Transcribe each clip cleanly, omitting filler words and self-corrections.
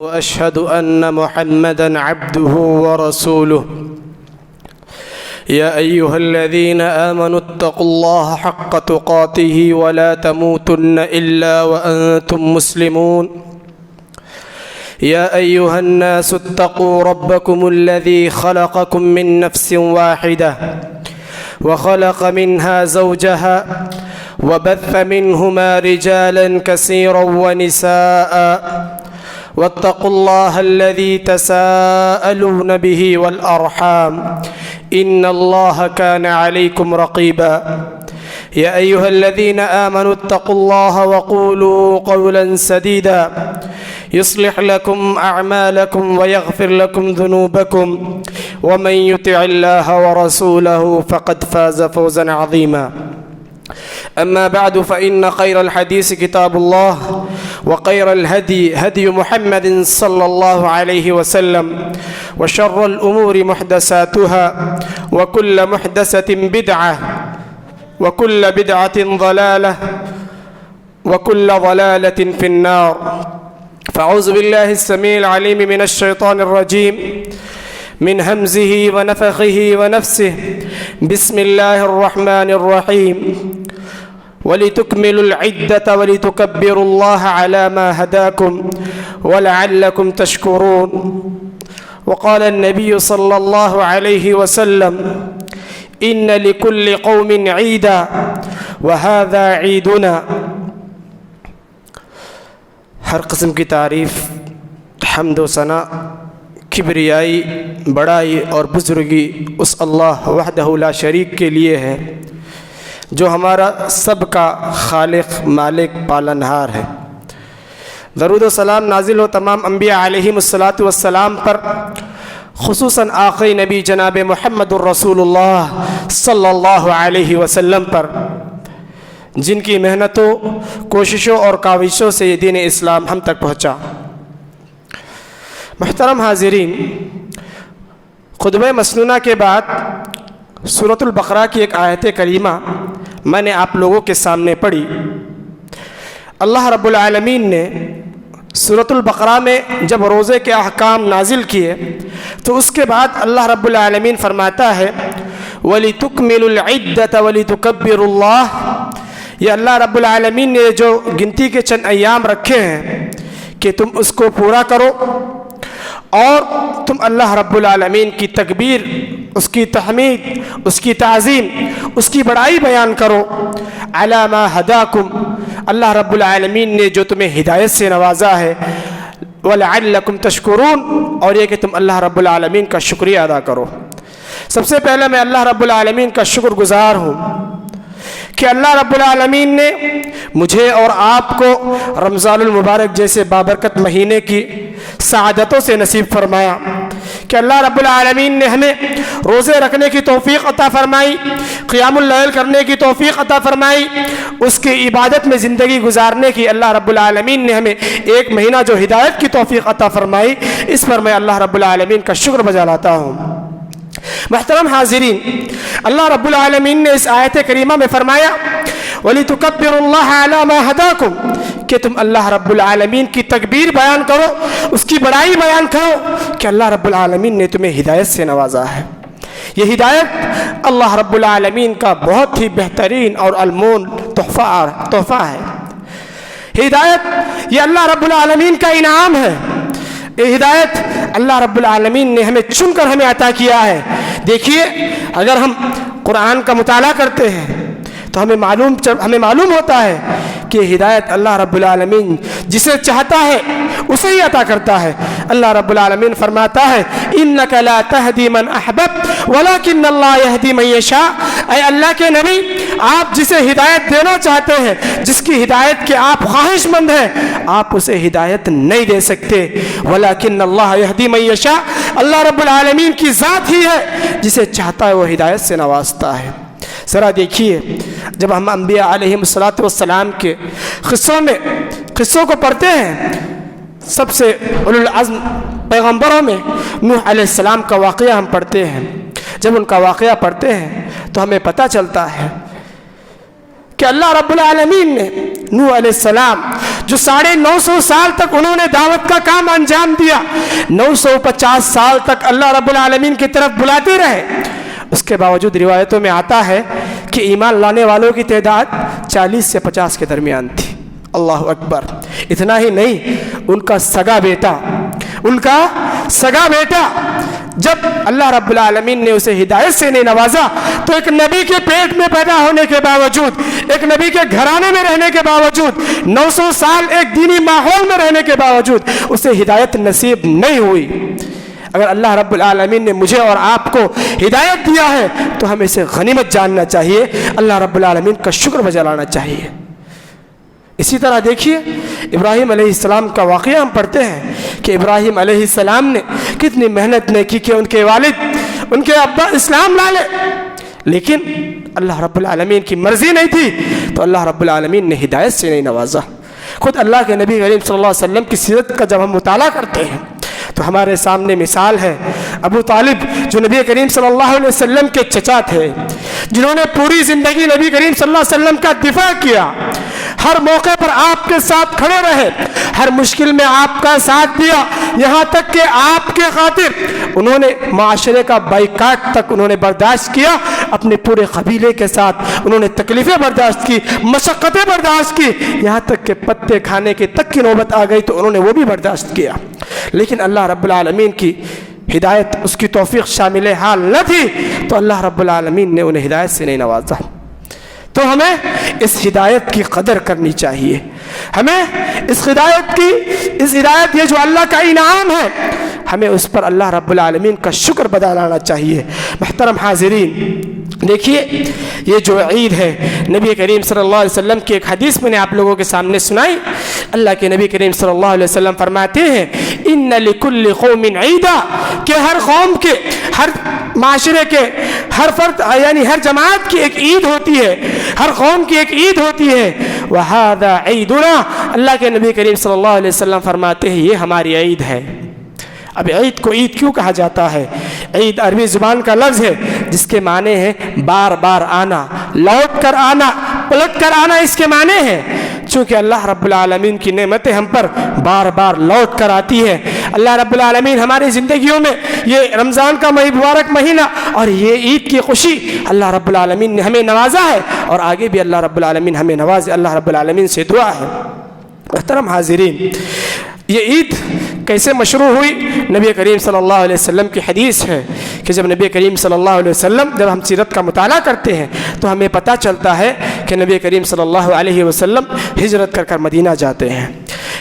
وأشهد أن محمدًا عبده ورسوله يا أيها الذين آمنوا اتقوا الله حق تقاته ولا تموتن إلا وأنتم مسلمون يا أيها الناس اتقوا ربكم الذي خلقكم من نفس واحدة وخلق منها زوجها وبث منهما رجالا كثيرا ونساء واتقوا الله الذي تساءلون به والأرحام إن الله كان عليكم رقيبا يا أيها الذين آمنوا اتقوا الله وقولوا قولا سديدا يصلح لكم أعمالكم ويغفر لكم ذنوبكم ومن يطع الله ورسوله فقد فاز فوزا عظيما أما بعد فإن خير الحديث كتاب الله وخير الهدي هدي محمد صلى الله عليه وسلم وشر الأمور محدثاتها وكل محدثة بدعة وكل بدعة ضلالة وكل ضلالة في النار فأعوذ بالله السميع العليم من الشيطان الرجيم من همزه ونفخه ونفسه بسم الله الرحمن الرحيم ولتكملوا العدة ولتكبروا الله على ما هداكم ولعلكم تشكرون وقال النبي صلى الله عليه وسلم إن لكل قوم عيدا وهذا عيدنا. ہر قسم کی تعریف، حمد و ثنا، کبریائی، بڑائی اور بزرگی اس اللہ وحدہ لا شریک کے لیے ہے جو ہمارا سب کا خالق، مالک، پالنہار ہے۔ درود و سلام نازل ہو تمام انبیاء علیہم الصلاۃ والسلام پر، خصوصاً آخری نبی جناب محمد الرسول اللہ صلی اللہ علیہ وسلم پر، جن کی محنتوں، کوششوں اور کاوشوں سے یہ دین اسلام ہم تک پہنچا۔ محترم حاضرین، خطبہ مسنونہ کے بعد سورۃ البقرہ کی ایک آیت کریمہ میں نے آپ لوگوں کے سامنے پڑھی۔ اللہ رب العالمین نے سورۃ البقرہ میں جب روزے کے احکام نازل کیے تو اس کے بعد اللہ رب العالمین فرماتا ہے وَلِتُكْمِلُوا الْعِدَّةَ وَلِتُكَبِّرُوا اللَّهَ، یہ اللہ رب العالمین نے جو گنتی کے چند ایام رکھے ہیں کہ تم اس کو پورا کرو اور تم اللہ رب العالمین کی تکبیر، اس کی تحمید، اس کی تعظیم، اس کی بڑائی بیان کرو علی ما ہداکم، اللہ رب العالمین نے جو تمہیں ہدایت سے نوازا ہے، ولعلکم تشکرون، اور یہ کہ تم اللہ رب العالمین کا شکریہ ادا کرو۔ سب سے پہلے میں اللہ رب العالمین کا شکر گزار ہوں کہ اللہ رب العالمین نے مجھے اور آپ کو رمضان المبارک جیسے بابرکت مہینے کی سعادتوں سے نصیب فرمایا، کہ اللہ رب العالمین نے ہمیں روزے رکھنے کی توفیق عطا فرمائی، قیام اللیل کرنے کی توفیق عطا فرمائی، اس کی عبادت میں زندگی گزارنے کی اللہ رب العالمین نے ہمیں ایک مہینہ جو ہدایت کی توفیق عطا فرمائی، اس پر میں اللہ رب العالمین کا شکر بجا لاتا ہوں۔ محترم حاضرین، اللہ رب العالمین نے اس آیت کریمہ میں فرمایا وَلِتُكَبِّرُوا اللَّهَ عَلَى مَا هَدَاكُمْ، کہ تم اللہ رب العالمین کی تکبیر بیان کرو، اس کی بڑائی بیان کرو کہ اللہ رب العالمین نے تمہیں ہدایت سے نوازا ہے۔ یہ ہدایت اللہ رب العالمین کا بہت ہی بہترین اور انمول تحفہ ہے۔ ہدایت یہ اللہ رب العالمین کا انعام ہے۔ یہ ہدایت اللہ رب العالمین نے ہمیں چن کر ہمیں عطا کیا ہے۔ دیکھیے، اگر ہم قرآن کا مطالعہ کرتے ہیں تو ہمیں معلوم ہوتا ہے کہ ہدایت اللہ رب العالمین جسے چاہتا ہے اسے ہی عطا کرتا ہے۔ اللہ رب العالمین فرماتا ہے اِنَّكَ لَا تَهْدِي مَنْ أَحْبَبْتَ وَلَكِنَّ اللَّهَ يَهْدِي مَنْ يَشَاءُ، اے اللہ کے نبی، آپ جسے ہدایت دینا چاہتے ہیں، جس کی ہدایت کے آپ خواہش مند ہیں، آپ اسے ہدایت نہیں دے سکتے۔ وَلَكِنَّ اللَّهَ يَهْدِي مَنْ يَشَاءُ، اللہ رب العالمین کی ذات ہی ہے، جسے چاہتا ہے وہ ہدایت سے نوازتا ہے۔ ذرا دیکھیے، جب ہم انبیاء علیہم الصلاۃ والسلام کے قصوں کو پڑھتے ہیں، سب سے اولو العزم پیغمبروں میں نوح علیہ السلام کا واقعہ ہم پڑھتے ہیں۔ جب ان کا واقعہ پڑھتے ہیں تو ہمیں پتہ چلتا ہے کہ اللہ رب العالمین نے نوح علیہ السلام جو 950 سال تک انہوں نے دعوت کا کام انجام دیا، 950 سال تک اللہ رب العالمین کی طرف بلاتے رہے، اس کے باوجود روایتوں میں آتا ہے کہ ایمان لانے والوں کی تعداد 40 سے 50 کے درمیان تھی۔ اللہ اکبر! اتنا ہی نہیں، ان کا سگا بیٹا جب اللہ رب العالمین نے اسے ہدایت سے نہیں نوازا تو ایک نبی کے پیٹ میں پیدا ہونے کے باوجود، ایک نبی کے گھرانے میں رہنے کے باوجود، 900 سال ایک دینی ماحول میں رہنے کے باوجود اسے ہدایت نصیب نہیں ہوئی۔ اگر اللہ رب العالمین نے مجھے اور آپ کو ہدایت دیا ہے تو ہمیں اسے غنیمت جاننا چاہیے، اللہ رب العالمین کا شکر بجا لانا چاہیے۔ اسی طرح دیکھیے ابراہیم علیہ السلام کا واقعہ ہم پڑھتے ہیں کہ ابراہیم علیہ السلام نے کتنی محنت نے کی کہ ان کے والد، ان کے ابا اسلام لا لے، لیکن اللہ رب العالمین کی مرضی نہیں تھی تو اللہ رب العالمین نے ہدایت سے نہیں نوازا۔ خود اللہ کے نبی کریم صلی اللہ علیہ وسلم کی سیرت کا جب ہم مطالعہ کرتے ہیں تو ہمارے سامنے مثال ہے ابو طالب، جو نبی کریم صلی اللہ علیہ وسلم کے چچا تھے، جنہوں نے پوری زندگی نبی کریم صلی اللہ علیہ وسلم کا دفاع کیا، ہر موقع پر آپ کے ساتھ کھڑے رہے، ہر مشکل میں آپ کا ساتھ دیا، یہاں تک کہ آپ کے خاطر انہوں نے معاشرے کا بائیکاٹ تک انہوں نے برداشت کیا، اپنے پورے قبیلے کے ساتھ انہوں نے تکلیفیں برداشت کی، مشقتیں برداشت کی، یہاں تک کہ پتے کھانے کی تک کی نوبت آ گئی تو انہوں نے وہ بھی برداشت کیا، لیکن اللہ رب العالمین کی ہدایت، اس کی توفیق شامل حال نہ تھی تو اللہ رب العالمین نے انہیں ہدایت سے نہیں نوازا۔ تو ہمیں اس ہدایت کی قدر کرنی چاہیے، ہمیں اس ہدایت یہ جو اللہ کا انعام ہے، ہمیں اس پر اللہ رب العالمین کا شکر بدا لانا چاہیے۔ محترم حاضرین، دیکھیے یہ جو عید ہے، نبی کریم صلی اللہ علیہ وسلم کی ایک حدیث میں نے آپ لوگوں کے سامنے سنائی۔ اللہ کے نبی کریم صلی اللہ علیہ وسلم فرماتے ہیں ان لکل قوم عیدا، کہ ہر قوم کے، ہر معاشرے کے، ہر فرد یعنی ہر جماعت کی ایک عید ہوتی ہے، ہر قوم کی ایک عید ہوتی ہے، وہذا عیدنا، اللہ کے نبی کریم صلی اللہ علیہ وسلم فرماتے ہیں یہ ہماری عید ہے۔ اب عید کو عید کیوں کہا جاتا ہے؟ عید عربی زبان کا لفظ ہے جس کے معنی ہے بار بار آنا، لوٹ کر آنا، پلٹ کر آنا، اس کے معنی ہے۔ چونکہ اللہ رب العالمین کی نعمتیں ہم پر بار بار لوٹ کر آتی ہے، اللہ رب العالمین ہماری زندگیوں میں یہ رمضان کا مبارک مہینہ اور یہ عید کی خوشی اللہ رب العالمین نے ہمیں نوازا ہے، اور آگے بھی اللہ رب العالمین ہمیں نوازے، اللہ رب العالمین سے دعا ہے۔ محترم حاضرین، یہ عید کیسے مشروع ہوئی؟ نبی کریم صلی اللہ علیہ وسلم کی حدیث ہے کہ جب نبی کریم صلی اللہ علیہ وسلم، جب ہم سیرت کا مطالعہ کرتے ہیں تو ہمیں پتہ چلتا ہے کہ نبی کریم صلی اللہ علیہ وسلم ہجرت کر کر مدینہ جاتے ہیں،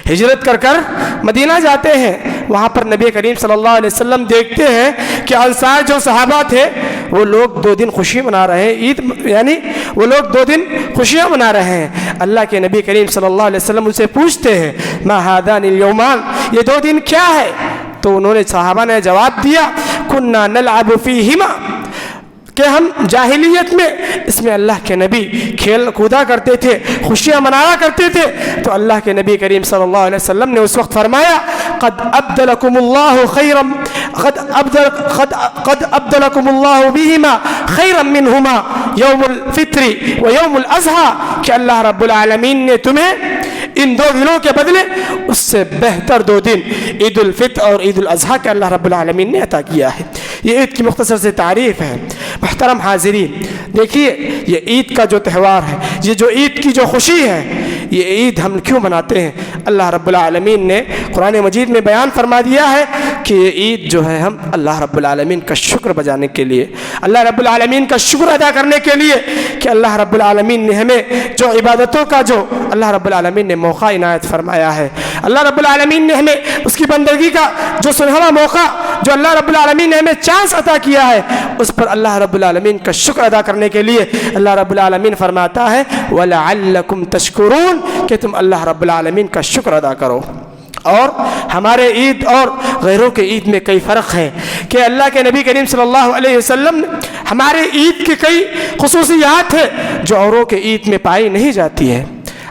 ہجرت کر کر مدینہ جاتے ہیں۔ وہاں پر نبی کریم صلی اللہ علیہ وسلم دیکھتے ہیں کہ انصار جو صحابہ تھے وہ لوگ 2 دن خوشی منا رہے ہیں، عید یعنی وہ لوگ 2 دن خوشیاں منا رہے ہیں۔ اللہ کے نبی کریم صلی اللہ علیہ وسلم ان سے پوچھتے ہیں ما هذان اليومان، یہ 2 دن کیا ہے؟ تو انہوں نے، صحابہ نے جواب دیا كنا نلعب فيهما، کہ ہم جاہلیت میں اس میں اللہ کے نبی کھیل کودا کرتے تھے، خوشیاں منایا کرتے تھے۔ تو اللہ کے نبی کریم صلی اللہ علیہ وسلم نے اس وقت فرمایا قد ابدلکم اللہ خیرا، قد ابدلکم اللہ بہما خیرا منہما یوم الفطر و یوم الاضحی، کہ اللہ رب العالمین نے تمہیں ان 2 دنوں کے بدلے اس سے بہتر 2 دن عید الفطر اور عید الاضحیٰ کے اللہ رب العالمین نے عطا کیا ہے۔ یہ عید کی مختصر سے تعریف ہے۔ محترم حاضرین، دیکھیے یہ عید کا جو تہوار ہے، یہ جو عید کی جو خوشی ہے، یہ عید ہم کیوں مناتے ہیں؟ اللہ رب العالمین نے قرآن مجید میں بیان فرما دیا ہے کہ یہ عید جو ہے ہم اللہ رب العالمین کا شکر بجانے کے لیے، اللہ رب العالمین کا شکر ادا کرنے کے لیے کہ اللہ رب العالمین نے ہمیں جو عبادتوں کا جو اللہ رب العالمین نے موقع عنایت فرمایا ہے، اللہ رب العالمین نے ہمیں اس کی بندگی کا جو سنہرا موقع جو اللہ رب العالمین نے ہمیں چانس عطا کیا ہے، اس پر اللہ رب العالمین کا شکر ادا کرنے کے لیے اللہ رب العالمین فرماتا ہے وَلَعَلَّكُمْ تَشْكُرُونَ، کہ تم اللہ رب العالمین کا شکر ادا کرو۔ اور ہمارے عید اور غیروں کے عید میں کئی فرق ہے کہ اللہ کے نبی کریم صلی اللہ علیہ وسلم نے ہمارے عید کی کئی خصوصیات ہیں جو اوروں کے عید میں پائی نہیں جاتی ہے۔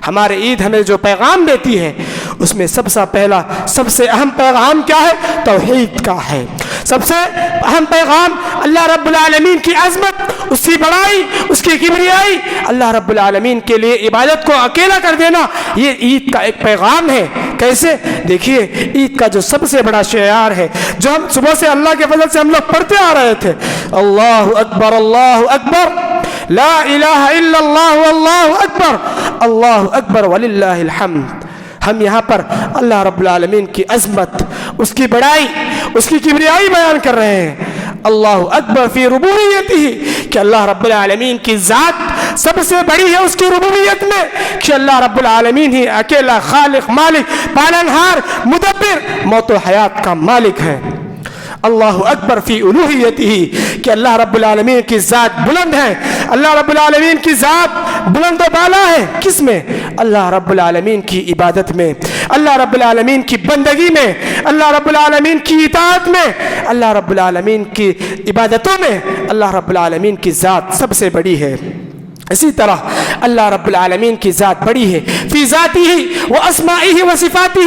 ہمارے عید ہمیں جو پیغام دیتی ہے اس میں سب سے پہلا، سب سے اہم پیغام کیا ہے؟ توحید کا ہے۔ سب سے اہم پیغام اللہ رب العالمین کی عظمت اس کی بڑائی، اس کی کبریائی، اللہ رب العالمین کے لیے عبادت کو اکیلا کر دینا، یہ عید کا ایک پیغام ہے۔ کیسے؟ دیکھیے عید کا جو سب سے بڑا شعار ہے، جو ہم صبح سے اللہ کے فضل سے ہم لوگ پڑھتے آ رہے تھے، اللہ اکبر اللہ اکبر لا الہ الا اللہ واللہ اکبر اللہ اکبر وللہ الحمد۔ ہم یہاں پر اللہ رب العالمین کی عظمت، اس کی بڑائی، اس کی کبریائی بیان کر رہے ہیں۔ اللہ اکبر فی ربوبیتہ، کہ اللہ رب العالمین کی ذات سب سے بڑی ہے اس کی ربوبیت میں، کہ اللہ رب العالمین ہی اکیلا خالق، مالک، پالنہار، مدبر، موت و حیات کا مالک ہے۔ اللہ اکبر فی الوہیتہ، کہ اللہ رب العالمین کی ذات بلند ہے، اللہ رب العالمین کی ذات بلند و بالا ہے۔ کس میں؟ اللہ رب العالمین کی عبادت میں، اللہ رب العالمین کی بندگی میں، اللہ رب العالمین کی اطاعت میں، اللہ رب العالمین کی عبادتوں میں اللہ رب العالمین کی ذات سب سے بڑی ہے۔ اسی طرح اللہ رب العالمین کی ذات بڑی ہے فی ذاتہ و اسمائہ و صفاتہ،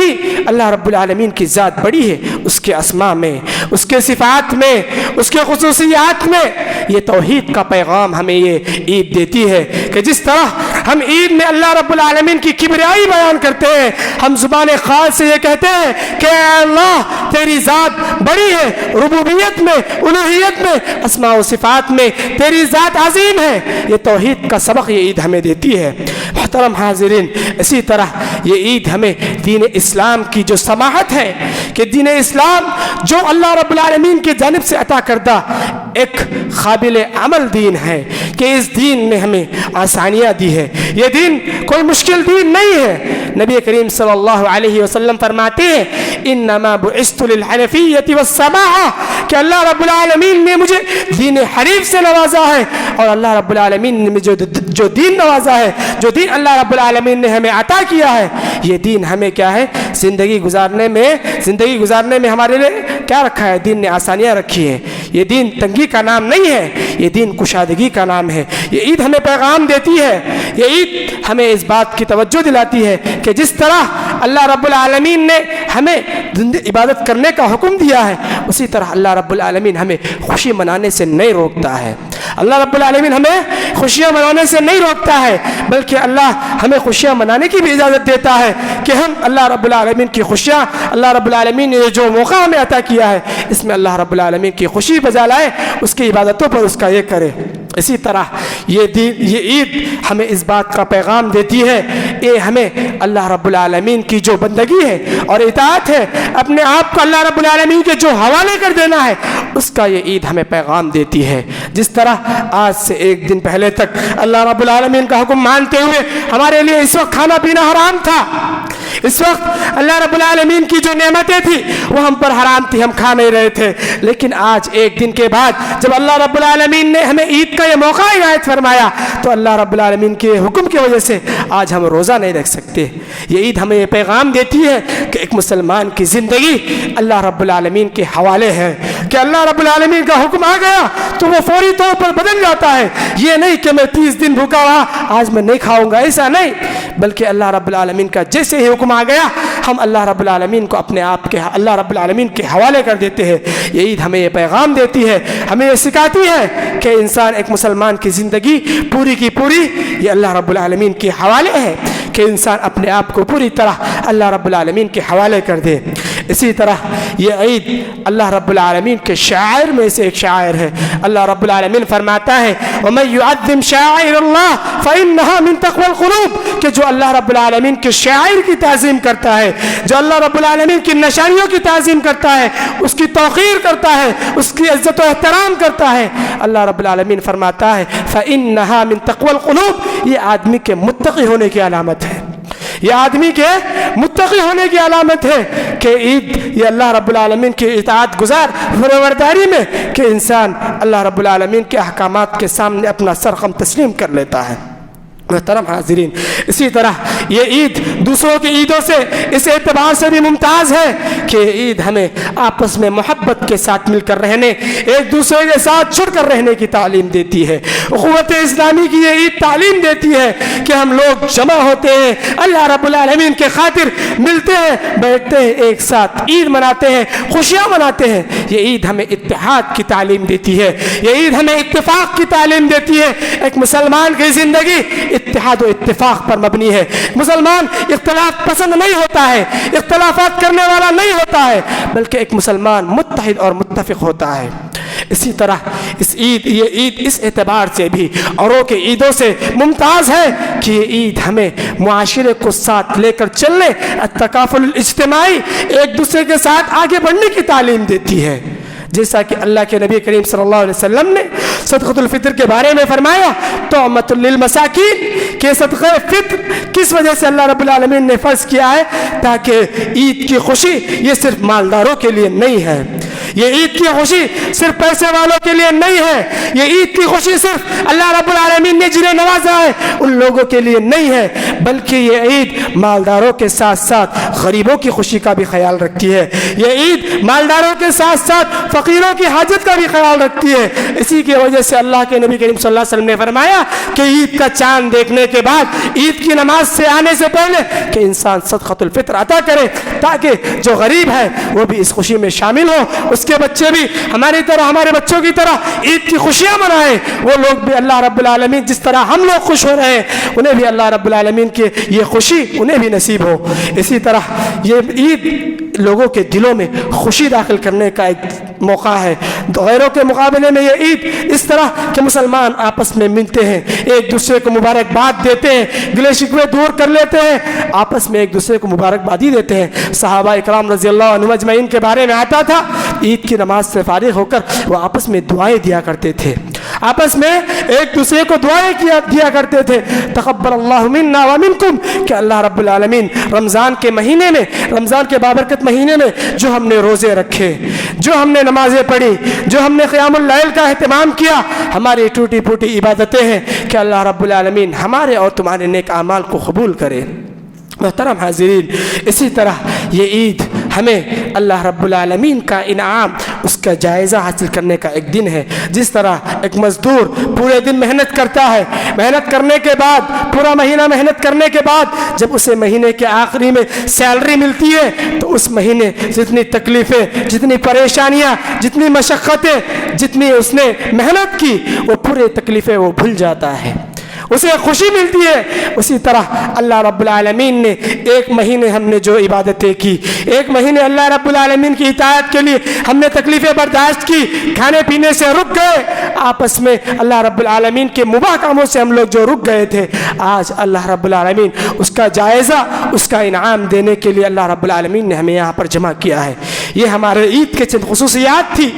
اللہ رب العالمین کی ذات بڑی ہے اس کے اسماء میں، اس کے صفات میں، اس کے خصوصیات میں۔ یہ توحید کا پیغام ہمیں یہ عید دیتی ہے کہ جس طرح ہم عید میں اللہ رب العالمین کی کبریائی بیان کرتے ہیں، ہم زبان خاص سے یہ کہتے ہیں کہ اے اللہ تیری ذات بڑی ہے، ربوبیت میں، الوہیت میں، اسماء و صفات میں تیری ذات عظیم ہے۔ یہ توحید کا سبق یہ عید ہمیں دیتی ہے۔ محترم حاضرین، اسی طرح یہ عید ہمیں دین اسلام کی جو سماحت ہے، کہ دین اسلام جو اللہ رب العالمین کی جانب سے عطا کردہ ایک قابل عمل دین ہے، کہ اس دین نے ہمیں آسانیاں دی ہے۔ یہ دین کوئی مشکل دین نہیں ہے۔ نبی کریم صلی اللہ علیہ وسلم فرماتے ہیں انما بعثت للحنفیۃ والسماحہ، کہ اللہ رب العالمین نے مجھے دین حنیف سے نوازا ہے، اور اللہ رب العالمین نے مجھے جو دین نوازا ہے، جو دین اللہ رب العالمین نے ہمیں عطا کیا ہے، یہ دین ہمیں کیا ہے؟ زندگی گزارنے میں ہمارے لیے کیا رکھا ہے؟ دین نے آسانیاں رکھی ہیں۔ یہ دین تنگی کا نام نہیں ہے، یہ دین کشادگی کا نام ہے۔ یہ عید ہمیں پیغام دیتی ہے، یہ عید ہمیں اس بات کی توجہ دلاتی ہے کہ جس طرح اللہ رب العالمین نے ہمیں عبادت کرنے کا حکم دیا ہے، اسی طرح اللہ رب العالمین ہمیں خوشی منانے سے نہیں روکتا ہے۔ اللہ رب العالمین ہمیں خوشیاں منانے سے نہیں روکتا ہے، بلکہ اللہ ہمیں خوشیاں منانے کی بھی اجازت دیتا ہے کہ ہم اللہ رب العالمین کی خوشیاں، اللہ رب العالمین نے جو موقع ہمیں عطا کیا ہے، اس میں اللہ رب العالمین کی خوشی بجا لائے، اس کی عبادتوں پر اس کا یہ کرے۔ اسی طرح یہ عید ہمیں اس بات کا پیغام دیتی ہے، ہمیں اللہ رب العالمین کی جو بندگی ہے اور اطاعت ہے، اپنے آپ کو اللہ رب العالمین کے جو حوالے کر دینا ہے، اس کا یہ عید ہمیں پیغام دیتی ہے۔ جس طرح آج سے ایک دن پہلے تک اللہ رب العالمین کا حکم مانتے ہوئے ہمارے لیے اس وقت کھانا پینا حرام تھا، اس وقت اللہ رب العالمین کی جو نعمتیں تھیں وہ ہم پر حرام تھی، ہم کھا نہیں رہے تھے، لیکن آج ایک دن کے بعد جب اللہ رب العالمین نے ہمیں عید کا یہ موقع عنایت فرمایا، تو اللہ رب العالمین کے حکم کی وجہ سے آج ہم روزہ نہیں رکھ سکتے۔ یہ عید ہمیں یہ پیغام دیتی ہے کہ ایک مسلمان کی زندگی اللہ رب العالمین کے حوالے ہے، کہ اللہ رب العالمین کا حکم آ گیا تو وہ فوری طور پر بدل جاتا ہے۔ یہ نہیں کہ میں 30 دن بھوکا رہا آج میں نہیں کھاؤں گا، ایسا نہیں، بلکہ اللہ رب العالمین کا جیسے ہی حکم آ گیا ہم اللہ رب العالمین کو اپنے آپ کے اللہ رب العالمین کے حوالے کر دیتے ہیں۔ یہ عید ہمیں یہ پیغام دیتی ہے، ہمیں یہ سکھاتی ہے کہ انسان، ایک مسلمان کی زندگی پوری کی پوری یہ اللہ رب العالمین کے حوالے ہے، کہ انسان اپنے آپ کو پوری طرح اللہ رب العالمین کے حوالے کر دے۔ اسی طرح یہ عید اللہ رب العالمین کے شعائر میں سے ایک شعائر ہے۔ اللہ رب العالمین فرماتا ہے وَمَن يُعَظِّمْ شَعَائِرَ اللَّهِ فَإِنَّهَا مِن تَقْوَى الْقُلُوبِ، کہ جو اللہ رب العالمین کے شعائر کی تعظیم کرتا ہے، جو اللہ رب العالمین کی نشانیوں کی تعظیم کرتا ہے، اس کی توقیر کرتا ہے، اس کی عزت و احترام کرتا ہے، اللہ رب العالمین فرماتا ہے فَإِنَّهَا مِن تَقْوَى الْقُلُوبِ، یہ آدمی کے متقی ہونے کی علامت ہے، یہ آدمی کے متقی ہونے کی علامت ہے کہ عید یہ اللہ رب العالمین کی اطاعت گزار فرمانبرداری میں کہ انسان اللہ رب العالمین کے احکامات کے سامنے اپنا سر خم تسلیم کر لیتا ہے۔ محترم حاضرین، اسی طرح یہ عید دوسروں کی عیدوں سے اس اعتبار سے بھی ممتاز ہے کہ عید ہمیں آپس میں محبت کے ساتھ مل کر رہنے، ایک دوسرے کے ساتھ جڑ کر رہنے کی تعلیم دیتی ہے۔ اخوت اسلامی کی یہ عید تعلیم دیتی ہے کہ ہم لوگ جمع ہوتے ہیں، اللہ رب العالمین کے خاطر ملتے ہیں، بیٹھتے ہیں، ایک ساتھ عید مناتے ہیں، خوشیاں مناتے ہیں۔ یہ عید ہمیں اتحاد کی تعلیم دیتی ہے، یہ عید ہمیں اتفاق کی تعلیم دیتی ہے۔ ایک مسلمان کی زندگی اتحاد و اتفاق پر مبنی ہے۔ مسلمان اختلاف پسند نہیں ہوتا ہے، اختلافات کرنے والا نہیں ہوتا ہے، بلکہ ایک مسلمان متحد اور متفق ہوتا ہے۔ اسی طرح یہ عید اس اعتبار سے بھی اوروں کے عیدوں سے ممتاز ہے کہ یہ عید ہمیں معاشرے کو ساتھ لے کر چلنے، التکافل الاجتماعی، ایک دوسرے کے ساتھ آگے بڑھنے کی تعلیم دیتی ہے۔ جیسا کہ اللہ کے نبی کریم صلی اللہ علیہ وسلم نے صدقۃ الفطر کے بارے میں فرمایا، طعمۃ للمساکین، کہ صدقہ فطر کس وجہ سے اللہ رب العالمین نے فرض کیا ہے؟ تاکہ عید کی خوشی یہ صرف مالداروں کے لیے نہیں ہے، یہ عید کی خوشی صرف پیسے والوں کے لیے نہیں ہے، یہ عید کی خوشی صرف اللہ رب العالمین نے جنہیں نوازا ہے ان لوگوں کے لیے نہیں ہے، بلکہ یہ عید مالداروں کے ساتھ ساتھ غریبوں کی خوشی کا بھی خیال رکھتی ہے، یہ عید مالداروں کے ساتھ ساتھ فقیروں کی حاجت کا بھی خیال رکھتی ہے۔ اسی کی وجہ سے اللہ کے نبی کریم صلی اللہ علیہ وسلم نے فرمایا کہ عید کا چاند دیکھنے کے بعد، عید کی نماز سے آنے سے پہلے، کہ انسان صدقۃ الفطر عطا کرے تاکہ جو غریب ہے وہ بھی اس خوشی میں شامل ہو، اس کے بچے بھی ہماری طرح، ہمارے بچوں کی طرح عید کی خوشیاں منائیں، وہ لوگ بھی اللہ رب العالمین جس طرح ہم لوگ خوش ہو رہے ہیں انہیں بھی اللہ رب العالمین کی یہ خوشی انہیں بھی نصیب ہو۔ اسی طرح یہ عید لوگوں کے دلوں میں خوشی داخل کرنے کا ایک موقع ہے۔ غیروں کے مقابلے میں یہ عید اس طرح کہ مسلمان آپس میں ملتے ہیں، ایک دوسرے کو مبارکباد دیتے ہیں، گلے شکوے دور کر لیتے ہیں، آپس میں ایک دوسرے کو مبارکبادی دیتے ہیں۔ صحابہ اکرام رضی اللہ عنہم اجمعین کے بارے میں آتا تھا، عید کی نماز سے فارغ ہو کر وہ آپس میں دعائیں دیا کرتے تھے، آپس میں ایک دوسرے کو دعائیں دیا کرتے تھے، تقبل اللہ منا ومنکم، کہ اللہ رب العالمین رمضان کے مہینے میں، رمضان کے بابرکت مہینے میں جو ہم نے روزے رکھے، جو ہم نے نمازیں پڑھی، جو ہم نے قیام اللیل کا اہتمام کیا، ہماری ٹوٹی پھوٹی عبادتیں ہیں، کہ اللہ رب العالمین ہمارے اور تمہارے نیک اعمال کو قبول کرے۔ محترم حاضرین، اسی طرح یہ عید ہمیں اللہ رب العالمین کا انعام، اس کا جائزہ حاصل کرنے کا ایک دن ہے۔ جس طرح ایک مزدور پورے دن محنت کرتا ہے، محنت کرنے کے بعد، پورا مہینہ محنت کرنے کے بعد جب اسے مہینے کے آخری میں سیلری ملتی ہے تو اس مہینے جتنی تکلیفیں، جتنی پریشانیاں، جتنی مشقتیں، جتنی اس نے محنت کی، وہ پورے تکلیفیں وہ بھول جاتا ہے، اسے خوشی ملتی ہے۔ اسی طرح اللہ رب العالمین نے ایک مہینے ہم نے جو عبادتیں کی، ایک مہینے اللہ رب العالمین کی اطاعت کے لیے ہم نے تکلیفیں برداشت کی، کھانے پینے سے رک گئے، آپس میں اللہ رب العالمین کے مباح کاموں سے ہم لوگ جو رک گئے تھے، آج اللہ رب العالمین اس کا جائزہ، اس کا انعام دینے کے لیے اللہ رب العالمین نے ہمیں یہاں پر جمع کیا ہے۔ یہ ہمارے عید کے چند خصوصیات تھی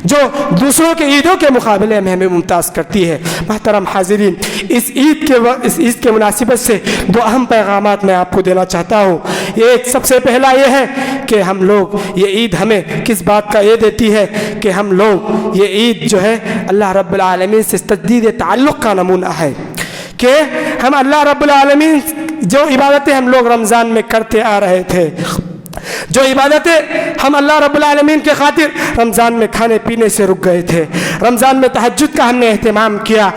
جو دوسروں کے عیدوں کے مقابلے میں ہمیں ممتاز کرتی ہے۔ محترم حاضرین، اس عید کے مناسبت سے دو اہم پیغامات میں آپ کو دینا چاہتا ہوں۔ ایک سب سے پہلا یہ ہے کہ ہم لوگ، یہ عید ہمیں کس بات کا یہ دیتی ہے کہ ہم لوگ، یہ عید جو ہے اللہ رب العالمین سے تجدید تعلق کا نمونہ ہے، کہ ہم اللہ رب العالمین جو عبادتیں ہم لوگ رمضان میں کرتے آ رہے تھے، جو عبادتیں ہم اللہ رب العالمین کے خاطر رمضان میں کھانے پینے سے رک گئے تھے، رمضان میں تہجد کا ہم نے اہتمام کیا،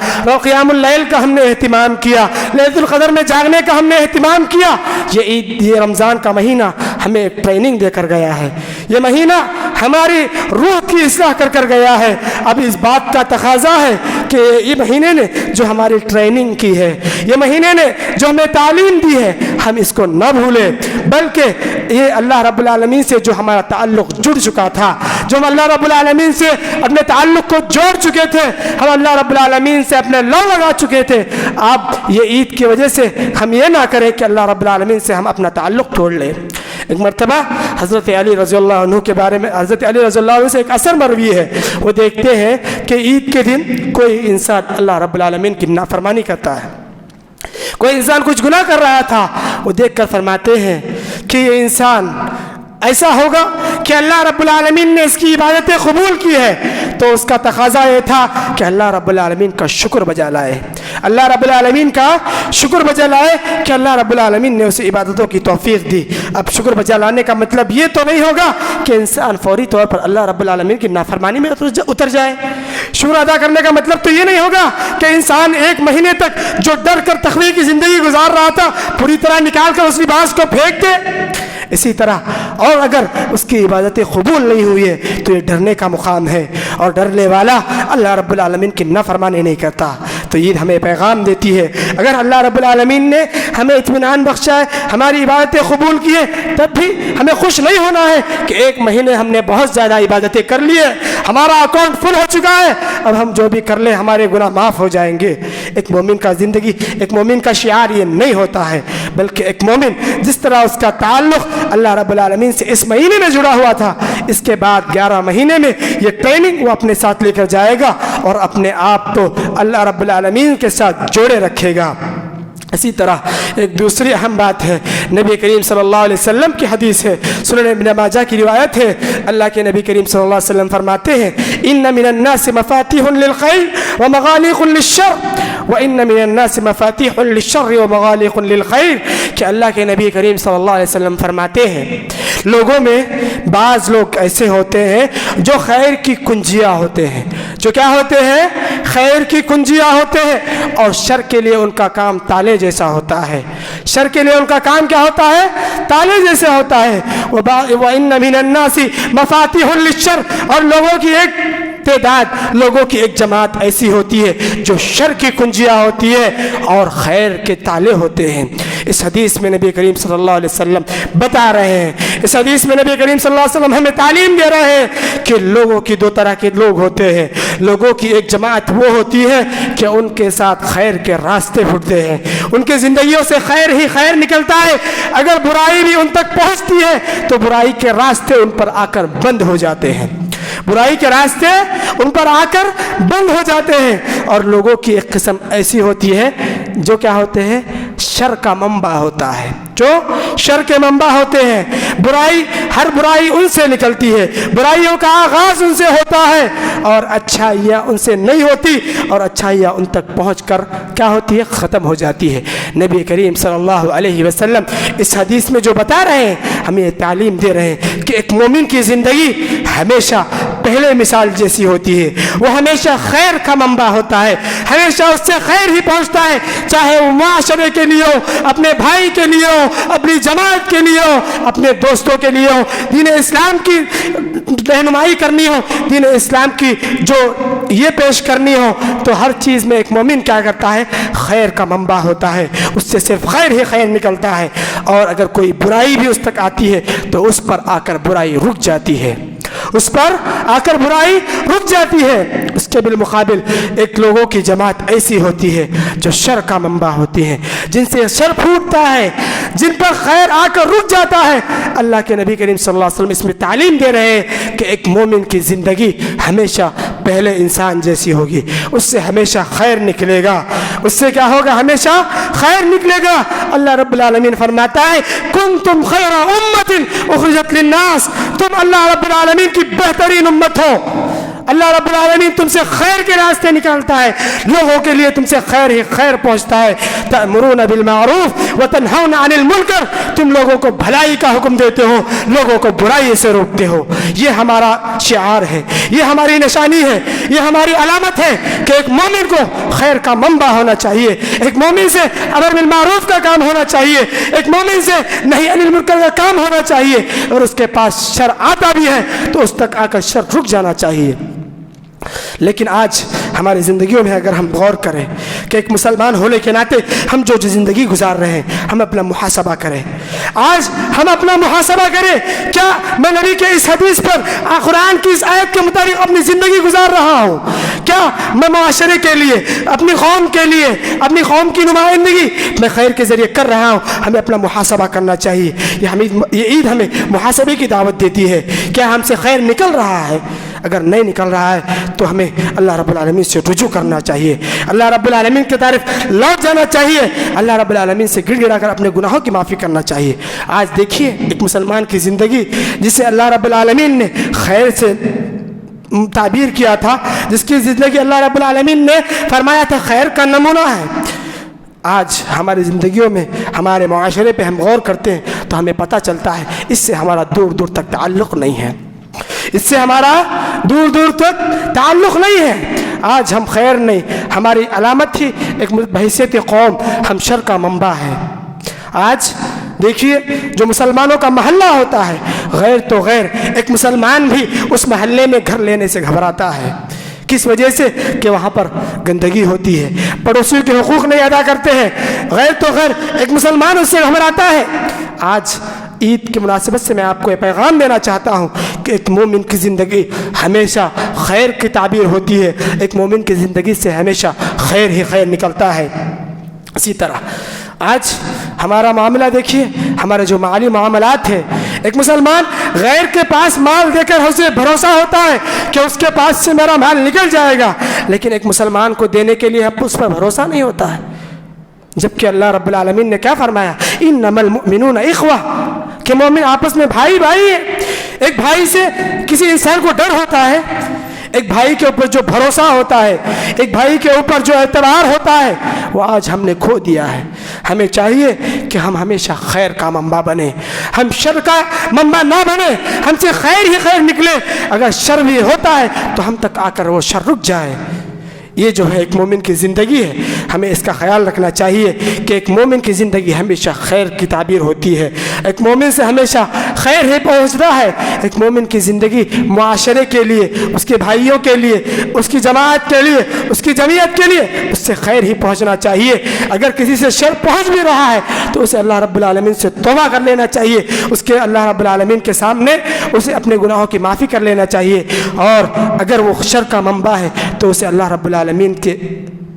قیام اللیل کا ہم نے اہتمام کیا، لیلۃ القدر میں جاگنے کا ہم نے اہتمام کیا، یہ رمضان کا مہینہ ہمیں ایک ٹریننگ دے کر گیا ہے، یہ مہینہ ہماری روح کی اصلاح کر گیا ہے۔ اب اس بات کا تقاضا ہے کہ یہ مہینے نے جو ہماری ٹریننگ کی ہے، یہ مہینے نے جو ہمیں تعلیم دی ہے، ہم اس کو نہ بھولیں، بلکہ یہ اللہ رب العالمین سے جو ہمارا تعلق جڑ چکا تھا، جو ہم اللہ رب العالمین سے اپنے تعلق کو جوڑ چکے تھے، ہم اللہ رب العالمین سے اپنے لو لگا چکے تھے، اب یہ عید کی وجہ سے ہم یہ نہ کریں کہ اللہ رب العالمین سے ہم اپنا تعلق توڑ لیں۔ ایک مرتبہ حضرت علی رضی اللہ عنہ کے بارے میں، حضرت علی رضی اللہ عنہ سے ایک اثر مروی ہے، وہ دیکھتے ہیں کہ عید کے دن کوئی انسان اللہ رب العالمین کی نافرمانی کرتا ہے، کوئی انسان کچھ گناہ کر رہا تھا، وہ دیکھ کر فرماتے ہیں کہ یہ انسان ایسا ہوگا کہ اللہ رب العالمین نے اس کی عبادتیں قبول کی ہے، تو اس کا تقاضا یہ تھا کہ اللہ رب العالمین کا شکر بجا لائے، اللہ رب العالمین کا شکر بجا لائے کہ اللہ رب العالمین نے اسے عبادتوں کی توفیق دی۔ اب شکر بجا لانے کا مطلب یہ تو نہیں ہوگا کہ انسان فوری طور پر اللہ رب العالمین کی نافرمانی میں اتر جائے۔ شکر ادا کرنے کا مطلب تو یہ نہیں ہوگا کہ انسان 1 مہینے تک جو ڈر کر تقوی کی زندگی گزار رہا تھا پوری طرح نکال کر اس لباس کو پھینک دے۔ اسی طرح اور اگر اس کی عبادتیں قبول نہیں ہوئی ہے تو یہ ڈرنے کا مقام ہے، اور ڈرنے والا اللہ رب العالمین کی نافرمانی نہیں کرتا۔ تو عید ہمیں پیغام دیتی ہے، اگر اللہ رب العالمین نے ہمیں اطمینان بخشا ہے، ہماری عبادتیں قبول کی ہیں، تب بھی ہمیں خوش نہیں ہونا ہے کہ 1 مہینے ہم نے بہت زیادہ عبادتیں کر لی ہے، ہمارا اکاؤنٹ فل ہو چکا ہے، اب ہم جو بھی کر لیں ہمارے گناہ معاف ہو جائیں گے۔ ایک مومن کا زندگی، ایک مومن کا شعار یہ نہیں ہوتا ہے، بلکہ ایک مومن جس طرح اس کا تعلق اللہ رب العالمین سے اس مہینے میں جڑا ہوا تھا، اس کے بعد 11 مہینے میں یہ ٹریننگ وہ اپنے ساتھ لے کر جائے گا اور اپنے آپ کو اللہ رب العالمین کے ساتھ جوڑے رکھے گا۔ اسی طرح ایک دوسری اہم بات ہے، نبی کریم صلی اللہ علیہ وسلم کی حدیث ہے، سنن ابن ماجہ کی روایت ہے، اللہ کے نبی کریم صلی اللہ علیہ وسلم فرماتے ہیں ان من الناس مفاتیح للخیر ومغالق للشر وان من الناس مفاتیح للشر ومغالق للخیر، کہ اللہ کے نبی کریم صلی اللہ علیہ وسلم فرماتے ہیں لوگوں میں بعض لوگ ایسے ہوتے ہیں جو خیر کی کنجیاں ہوتے ہیں، جو کیا ہوتے ہیں؟ خیر کی کنجیاں ہوتے ہیں، اور شر کے لیے ان کا کام تالے جیسا ہوتا ہے۔ شر کے لیے ان کا کام کیا ہوتا ہے؟ تالے جیسے ہوتا ہے۔ وَإِنَّ مِنَ النَّاسِ مَفَاتِحٌ لِلشَّرِّ، اور لوگوں کی ایک تعداد، لوگوں کی ایک جماعت ایسی ہوتی ہے جو شر کی کنجیاں ہوتی ہے اور خیر کے تالے ہوتے ہیں۔ اس حدیث میں نبی کریم صلی اللہ علیہ وسلم بتا رہے ہیں، اس حدیث میں نبی کریم صلی اللہ علیہ وسلم ہمیں تعلیم دے رہے ہیں کہ لوگوں کی 2 طرح کے لوگ ہوتے ہیں۔ لوگوں کی ایک جماعت وہ ہوتی ہے کہ ان کے ساتھ خیر کے راستے پھوٹتے ہیں، ان کی زندگیوں سے خیر ہی خیر نکلتا ہے، اگر برائی بھی ان تک پہنچتی ہے تو برائی کے راستے ان پر آ کر بند ہو جاتے ہیں، برائی کے راستے ان پر آ کر بند ہو جاتے ہیں۔ اور لوگوں کی ایک قسم ایسی ہوتی ہے جو کیا ہوتے ہیں؟ شر کا منبع ہوتا ہے، جو شر کے منبع ہوتے ہیں۔ برائی، ہر برائی ان سے نکلتی ہے، برائیوں کا آغاز ان سے ہوتا ہے اور اچھائیاں ان سے نہیں ہوتی، اور اچھائیاں ان تک پہنچ کر کیا ہوتی ہے؟ ختم ہو جاتی ہے۔ نبی کریم صلی اللہ علیہ وسلم اس حدیث میں جو بتا رہے ہیں، ہمیں یہ تعلیم دے رہے ہیں کہ ایک مومن کی زندگی ہمیشہ پہلے مثال جیسی ہوتی ہے، وہ ہمیشہ خیر کا منبع ہوتا ہے، ہمیشہ اس سے خیر ہی پہنچتا ہے، چاہے وہ معاشرے کے لیے ہو، اپنے بھائی کے لیے ہو، اپنی جماعت کے لیے ہو، اپنے دوستوں کے لیے ہو، دین اسلام کی رہنمائی کرنی ہو، دین اسلام کی جو یہ پیش کرنی ہو، تو ہر چیز میں ایک مومن کیا کرتا ہے؟ خیر کا منبع ہوتا ہے، اس سے صرف خیر ہی خیر نکلتا ہے، اور اگر کوئی برائی بھی اس تک آتی ہے تو اس پر آ کر برائی رک جاتی ہے، اس پر آ کر برائی رک جاتی ہے۔ اس کے بالمقابل ایک لوگوں کی جماعت ایسی ہوتی ہے جو شر کا منبع ہوتی ہے، جن سے شر پھوٹتا ہے، جن پر خیر آ کر رک جاتا ہے۔ اللہ کے نبی کریم صلی اللہ علیہ وسلم اس میں تعلیم دے رہے ہیں کہ ایک مومن کی زندگی ہمیشہ پہلے انسان جیسی ہوگی، اس سے ہمیشہ خیر نکلے گا، اس سے کیا ہوگا؟ ہمیشہ خیر نکلے گا۔ اللہ رب العالمین فرماتا ہے کنتم خیر امت اخرجت للناس، تم اللہ رب العالمین کی بہترین امت ہو، اللہ رب العالمین تم سے خیر کے راستے نکالتا ہے، لوگوں کے لیے تم سے خیر ہی خیر پہنچتا ہے۔ تأمرون بالمعروف وتنہون عن المنکر، تم لوگوں کو بھلائی کا حکم دیتے ہو، لوگوں کو برائی سے روکتے ہو۔ یہ ہمارا شعار ہے، یہ ہماری نشانی ہے، یہ ہماری علامت ہے کہ ایک مومن کو خیر کا منبع ہونا چاہیے، ایک مومن سے امر بالمعروف کا کام ہونا چاہیے، ایک مومن سے نہی عن المنکر کا کام ہونا چاہیے، اور اس کے پاس شر آتا بھی ہے تو اس تک آ کر شر رک جانا چاہیے۔ لیکن آج ہماری زندگیوں میں اگر ہم غور کریں کہ ایک مسلمان ہونے کے ناطے ہم جو زندگی گزار رہے ہیں، ہم اپنا محاسبہ کریں، آج ہم اپنا محاسبہ کریں، کیا میں نبی کے اس حدیث پر، قرآن کی اس آیت کے مطابق اپنی زندگی گزار رہا ہوں؟ کیا میں معاشرے کے لیے، اپنی قوم کے لیے، اپنی قوم کی نمائندگی میں خیر کے ذریعے کر رہا ہوں؟ ہمیں اپنا محاسبہ کرنا چاہیے۔ یہ عید ہمیں محاسبے کی دعوت دیتی ہے، کیا ہم سے خیر نکل رہا ہے؟ اگر نہیں نکل رہا ہے تو ہمیں اللہ رب العالمین سے رجوع کرنا چاہیے، اللہ رب العالمین کی طرف لوٹ جانا چاہیے، اللہ رب العالمین سے گڑ گڑا کر اپنے گناہوں کی معافی کرنا چاہیے۔ آج دیکھیے ایک مسلمان کی زندگی جسے اللہ رب العالمین نے خیر سے تعبیر کیا تھا، جس کی زندگی اللہ رب العالمین نے فرمایا تھا خیر کا نمونہ ہے، آج ہماری زندگیوں میں، ہمارے معاشرے پہ ہم غور کرتے ہیں تو ہمیں پتہ چلتا ہے اس سے ہمارا دور دور تک تعلق نہیں ہے، اس سے ہمارا دور دور تک تعلق نہیں ہے۔ آج ہم خیر نہیں، ہماری علامت تھی ایک بحیثیت قوم ہم شر کا منبع ہے۔ آج دیکھیے جو مسلمانوں کا محلہ ہوتا ہے، غیر تو غیر ایک مسلمان بھی اس محلے میں گھر لینے سے گھبراتا ہے، کس وجہ سے کہ وہاں پر گندگی ہوتی ہے، پڑوسیوں کے حقوق نہیں ادا کرتے ہیں، غیر تو غیر ایک مسلمان اس سے گھبراتا ہے۔ آج عید کی مناسبت سے میں آپ کو یہ پیغام دینا چاہتا ہوں کہ ایک مومن کی زندگی ہمیشہ خیر کی تعبیر ہوتی ہے، ایک مومن کی زندگی سے ہمیشہ خیر ہی خیر نکلتا ہے۔ اسی طرح آج ہمارا معاملہ دیکھیے، ہمارے جو مالی معاملات ہیں، ایک مسلمان غیر کے پاس مال دے کر اسے بھروسہ ہوتا ہے کہ اس کے پاس سے میرا مال نکل جائے گا، لیکن ایک مسلمان کو دینے کے لیے اس پر بھروسہ نہیں ہوتا ہے، جبکہ اللہ رب العالمین نے کیا فرمایا، انما المؤمنون اخوہ، کہ مومن آپس میں بھائی بھائی ہے۔ ایک بھائی سے کسی انسان کو ڈر ہوتا ہے، ایک بھائی کے اوپر جو بھروسہ ہوتا ہے، ایک بھائی کے اوپر جو اعتبار ہوتا ہے، وہ آج ہم نے کھو دیا ہے۔ ہمیں چاہیے کہ ہم ہمیشہ خیر کا منبع بنیں، ہم شر کا منبع نہ بنیں، ہم سے خیر ہی خیر نکلے، اگر شر بھی ہوتا ہے تو ہم تک آ کر وہ شر رک جائے۔ یہ جو ہے ایک مومن کی زندگی ہے، ہمیں اس کا خیال رکھنا چاہیے کہ ایک مومن کی زندگی ہمیشہ خیر کی تعبیر ہوتی ہے، ایک مومن سے ہمیشہ خیر ہی پہنچتا ہے۔ ایک مومن کی زندگی معاشرے کے لیے، اس کے بھائیوں کے لیے، اس کی جماعت کے لیے، اس کی جمعیت کے لیے اس سے خیر ہی پہنچنا چاہیے۔ اگر کسی سے شر پہنچ بھی رہا ہے تو اسے اللہ رب العالمین سے توبہ کر لینا چاہیے، اس کے اللہ رب العالمین کے سامنے اسے اپنے گناہوں کی معافی کر لینا چاہیے، اور اگر وہ شر کا منبع ہے تو اسے اللہ رب العالمین کے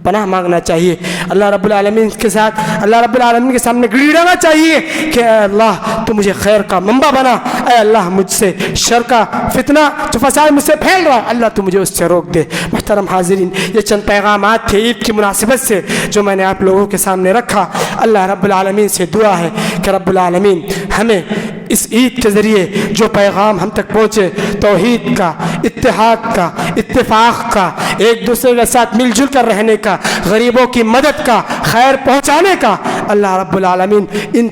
پناہ مانگنا چاہیے، اللہ رب العالمین کے ساتھ اللہ رب العالمین کے سامنے گڑگڑانا چاہیے کہ اے اللہ تو مجھے خیر کا منبع بنا، اے اللہ مجھ سے شر کا فتنہ جو فساد مجھ سے پھیل رہا ہے اللہ تو مجھے اس سے روک دے۔ محترم حاضرین، یہ چند پیغامات تھے عید کی مناسبت سے جو میں نے آپ لوگوں کے سامنے رکھا۔ اللہ رب العالمین سے دعا ہے کہ رب العالمین ہمیں اس عید کے ذریعے جو پیغام ہم تک پہنچے، توحید کا، اتحاد کا، اتفاق کا، ایک دوسرے کے ساتھ مل جل کر رہنے کا، غریبوں کی مدد کا، خیر پہنچانے کا، اللہ رب العالمین ان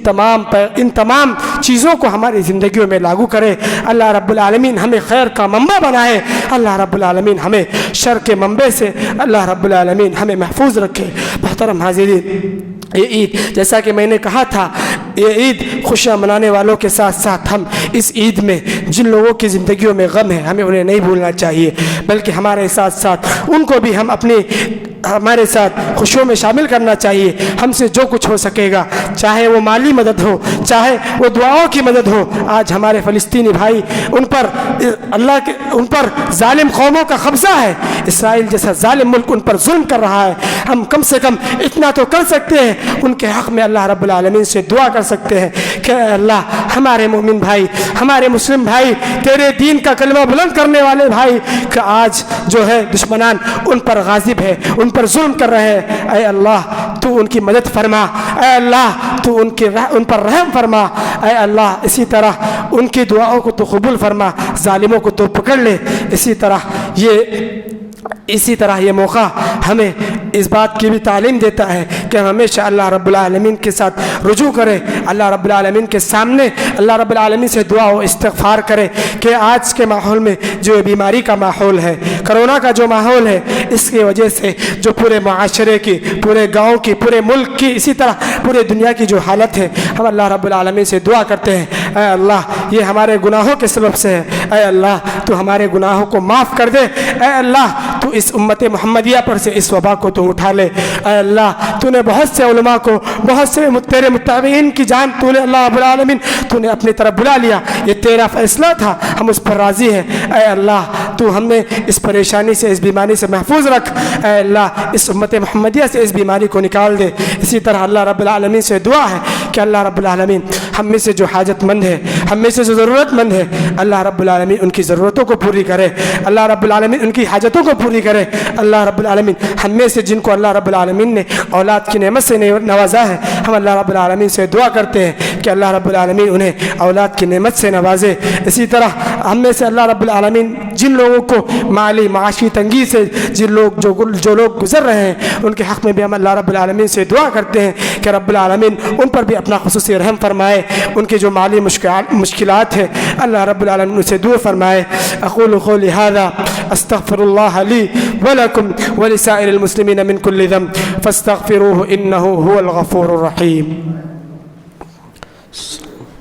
تمام چیزوں کو ہماری زندگیوں میں لاگو کرے۔ اللہ رب العالمین ہمیں خیر کا منبع بنائے، اللہ رب العالمین ہمیں شر کے منبع سے اللہ رب العالمین ہمیں محفوظ رکھے۔ محترم حاضرین، یہ عید جیسا کہ میں نے کہا تھا، یہ عید خوشیاں منانے والوں کے ساتھ ساتھ ہم اس عید میں جن لوگوں کی زندگیوں میں غم ہے ہمیں انہیں نہیں بھولنا چاہیے، بلکہ ہمارے ساتھ ساتھ ان کو بھی ہمارے ساتھ خوشیوں میں شامل کرنا چاہیے۔ ہم سے جو کچھ ہو سکے گا، چاہے وہ مالی مدد ہو، چاہے وہ دعاؤں کی مدد ہو۔ آج ہمارے فلسطینی بھائی ان پر ظالم قوموں کا قبضہ ہے، اسرائیل جیسا ظالم ملک ان پر ظلم کر رہا ہے۔ ہم کم سے کم اتنا تو کر سکتے ہیں، ان کے حق میں اللہ رب العالمین سے دعا کر سکتے ہیں کہ اے اللہ ہمارے مومن بھائی، ہمارے مسلم بھائی، تیرے دین کا کلمہ بلند کرنے والے بھائی کہ آج جو ہے دشمنان ان پر غاضب ہے، ان پر ظلم کر رہے ہیں، اے اللہ تو ان کی مدد فرما، اے اللہ تو ان پر رحم فرما، اے اللہ اسی طرح ان کی دعاؤں کو تو قبول فرما، ظالموں کو تو پکڑ لے۔ اسی طرح یہ موقع ہمیں اس بات کی بھی تعلیم دیتا ہے کہ ہم ہمیشہ اللہ رب العالمین کے ساتھ رجوع کریں، اللہ رب العالمین کے سامنے اللہ رب العالمین سے دعا و استغفار کریں کہ آج کے ماحول میں جو بیماری کا ماحول ہے، کرونا کا جو ماحول ہے، اس کی وجہ سے جو پورے معاشرے کی، پورے گاؤں کی، پورے ملک کی، اسی طرح پورے دنیا کی جو حالت ہے، ہم اللہ رب العالمین سے دعا کرتے ہیں اے اللہ یہ ہمارے گناہوں کے سبب سے ہے، اے اللہ تو ہمارے گناہوں کو معاف کر دے، اے اللہ تو اس امت محمدیہ پر سے اس وبا کو تو اٹھا لے، اے اللہ تو نے بہت سے علماء کو، بہت سے تیرے متابعین کی جان تو نے اللہ رب العالمین تو نے اپنی طرف بلا لیا، یہ تیرا فیصلہ تھا، ہم اس پر راضی ہیں، اے اللہ تو ہمیں اس پریشانی سے، اس بیماری سے محفوظ رکھ، اے اللہ اس امت محمدیہ سے اس بیماری کو نکال دے۔ اسی طرح اللہ رب العالمین سے دعا ہے کہ اللہ رب العالمین ہم میں سے جو حاجت مند ہے، ہم میں سے جو ضرورت مند ہے، اللہ رب العالمین ان کی ضرورتوں کو پوری کرے، اللہ رب العالمین ان کی حاجتوں کو پوری کرے۔ اللہ رب العالمین ہم میں سے جن کو اللہ رب العالمین نے اولاد کی نعمت سے نوازا ہے، ہم اللہ رب العالمین سے دعا کرتے ہیں کہ اللہ رب العالمین انہیں اولاد کی نعمت سے نوازے۔ اسی طرح ہم میں سے اللہ رب العالمین جن لوگوں کو مالی معاشی تنگی سے جو لوگ گزر رہے ہیں، ان کے حق میں بھی ہم اللہ رب العالمین سے دعا کرتے ہیں کہ رب العالمین ان پر بھی اپنا خصوصی رحم فرمائے، ان کے جو مالی مشکلات ہیں اللہ رب العالمین اسے دور فرمائے۔ اقول قولی ھذا استغفر اللہ لی ولکم ولسائر المسلمین من کل ذنب فاستغفروہ انہ هو الغفور الرحیم۔